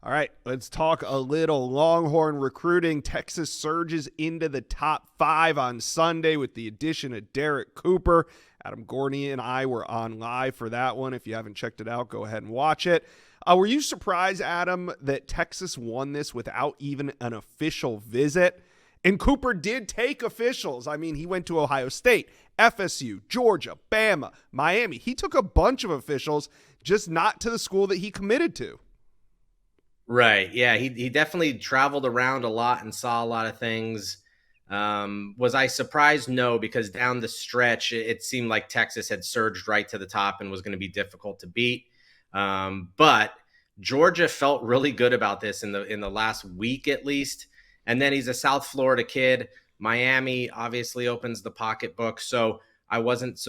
All right, let's talk a little Longhorn recruiting. Texas surges into the top 5 on Sunday with the addition of Derek Cooper. Adam Gorney and I were on live for that one. If you haven't checked it out, go ahead and watch it. Were you surprised, Adam, that Texas won this without even an official visit? And Cooper did take officials. I mean, he went to Ohio State, FSU, Georgia, Bama, Miami. He took a bunch of officials, just not to the school that he committed to. Right. Yeah. He definitely traveled around a lot and saw a lot of things. Was I surprised? No, because down the stretch, it seemed like Texas had surged right to the top and was going to be difficult to beat. But Georgia felt really good about this in the last week, at least. And then he's a South Florida kid. Miami obviously opens the pocketbook. So I wasn't,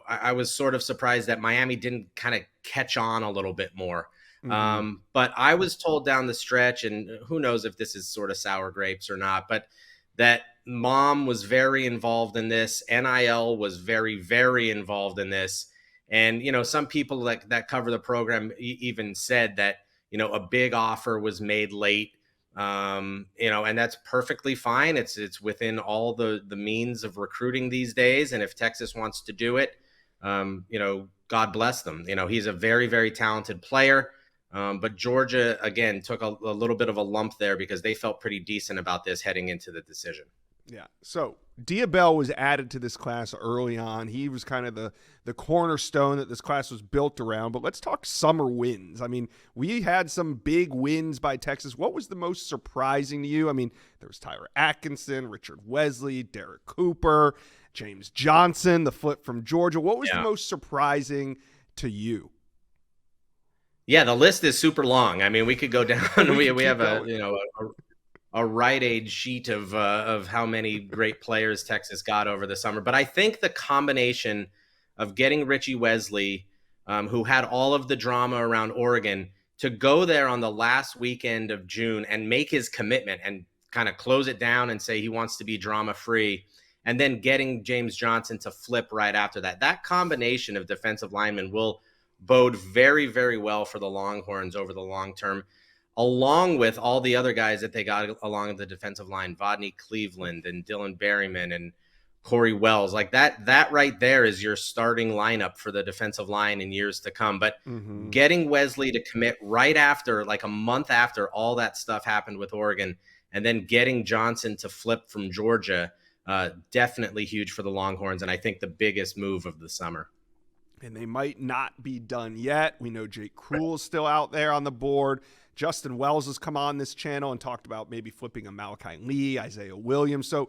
I was sort of surprised that Miami didn't kind of catch on a little bit more. But I was told down the stretch, and who knows if this is sort of sour grapes or not, but that Mom was very involved in this. NIL was very, very involved in this. And, some people that cover the program even said that, a big offer was made late, and that's perfectly fine. It's within all the means of recruiting these days. And if Texas wants to do it, God bless them. He's a very, very talented player. But Georgia, again, took a little bit of a lump there because they felt pretty decent about this heading into the decision. Yeah. So Diabell was added to this class early on. He was kind of the cornerstone that this class was built around. But let's talk summer wins. I mean, we had some big wins by Texas. What was the most surprising to you? I mean, there was Tyler Atkinson, Richard Wesley, Derek Cooper, James Johnson, the flip from Georgia. What was the most surprising to you? Yeah, the list is super long. I mean, we could go down. we have a Rite Aid sheet of how many great players Texas got over the summer. But I think the combination of getting Richie Wesley, who had all of the drama around Oregon, to go there on the last weekend of June and make his commitment and kind of close it down and say he wants to be drama-free, and then getting James Johnson to flip right after that. That combination of defensive linemen will bode very, very well for the Longhorns over the long term, along with all the other guys that they got along the defensive line, Vodney Cleveland and Dylan Berryman and Corey Wells. Like that right there is your starting lineup for the defensive line in years to come. But getting Wesley to commit right after, like a month after all that stuff happened with Oregon, and then getting Johnson to flip from Georgia, definitely huge for the Longhorns. And I think the biggest move of the summer. And they might not be done yet. We know Jake Krull is still out there on the board. Justin Wells has come on this channel and talked about maybe flipping a Malachi Lee, Isaiah Williams. So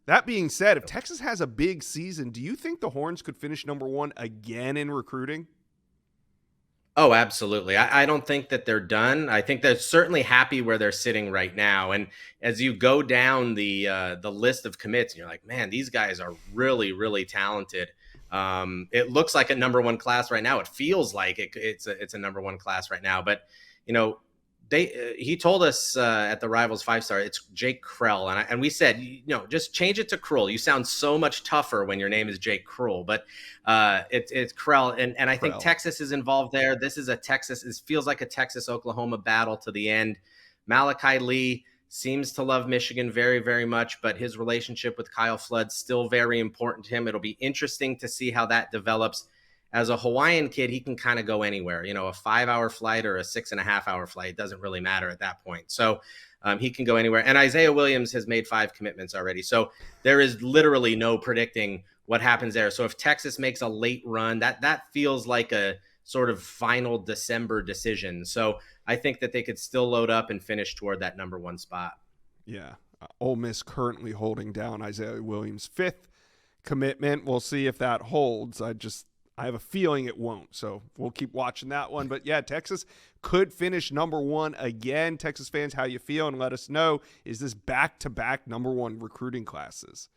that being said, if Texas has a big season, do you think the Horns could finish number 1 again in recruiting? Oh, absolutely. I don't think that they're done. I think they're certainly happy where they're sitting right now. And as you go down the list of commits, you're like, man, these guys are really, really talented. It looks like a number 1 class right now. It feels like it's a number 1 class right now. But he told us at the Rivals 5-star, it's Jake Krell, and we said, just change it to Krull. You sound so much tougher when your name is Jake Krull, but it's Krell, and I think Texas is involved there. This is it feels like a Texas-Oklahoma battle to the end. Malachi Lee seems to love Michigan very, very much, but his relationship with Kyle Flood's still very important to him. It'll be interesting to see how that develops. As a Hawaiian kid, he can kind of go anywhere, a 5-hour flight or a 6.5-hour flight. It doesn't really matter at that point. So he can go anywhere. And Isaiah Williams has made 5 commitments already. So there is literally no predicting what happens there. So if Texas makes a late run, that feels like a sort of final December decision. So I think that they could still load up and finish toward that number 1 spot. Yeah. Ole Miss currently holding down Isaiah Williams' 5th commitment. We'll see if that holds. I have a feeling it won't, so we'll keep watching that one. But, yeah, Texas could finish number 1 again. Texas fans, how you feel, and let us know. Is this back-to-back number 1 recruiting classes?